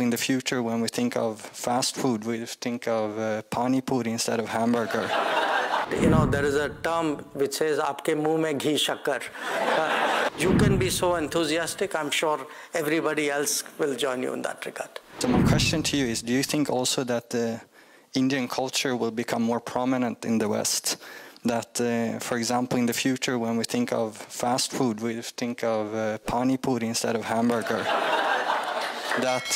in the future, when we think of fast food, we think of pani puri instead of hamburger. You know, there is a term which says, "Aapke muh mein ghee shakkar." You can be so enthusiastic, I'm sure everybody else will join you in that regard. So my question to you is, do you think also that the Indian culture will become more prominent in the West? That, for example, in the future, when we think of fast food, we think of pani puri instead of hamburger. That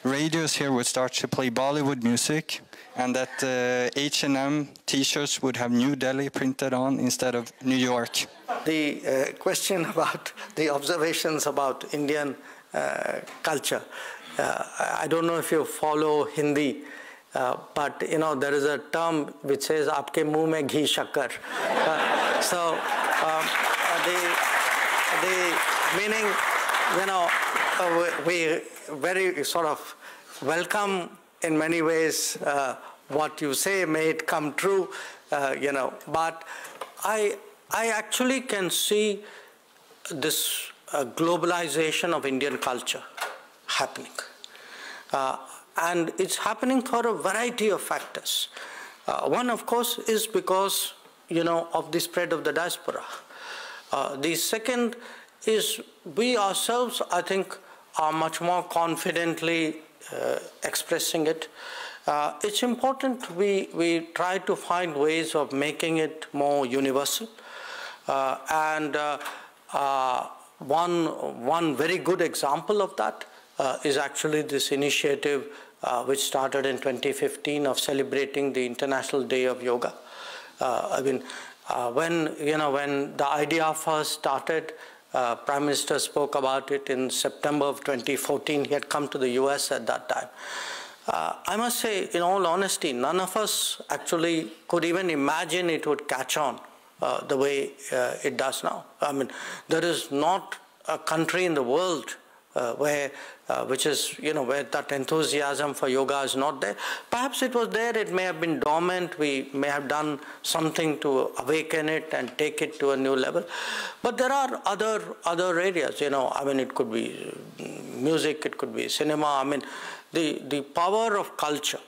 radios here would start to play Bollywood music, and that H&M t-shirts would have New Delhi printed on instead of New York. The question about the observations about Indian culture, I don't know if you follow Hindi, but you know, there is a term which says, "Aapke muh mein ghee shakkar." So the meaning, you know, we very sort of welcome in many ways what you say, may it come true, you know, but I actually can see this globalization of Indian culture happening. And it's happening for a variety of factors. One, of course, is because, you know, of the spread of the diaspora. The second is we ourselves, I think, are much more confidently expressing it. It's important we try to find ways of making it more universal. And one very good example of that is actually this initiative which started in 2015 of celebrating the International Day of Yoga. I mean, when the idea first started, Prime Minister spoke about it in September of 2014. He had come to the US at that time. I must say, in all honesty, none of us actually could even imagine it would catch on the way it does now. I mean, there is not a country in the world where that enthusiasm for yoga is not there. Perhaps it was there, it may have been dormant, we may have done something to awaken it and take it to a new level. But there are other areas, you know, I mean, it could be music, it could be cinema, I mean, the power of culture.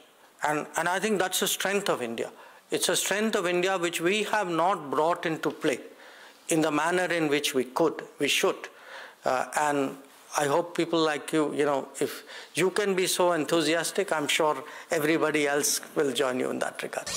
And I think that's the strength of India. It's a strength of India which we have not brought into play in the manner in which we should. And I hope people like you, you know, if you can be so enthusiastic, I'm sure everybody else will join you in that regard.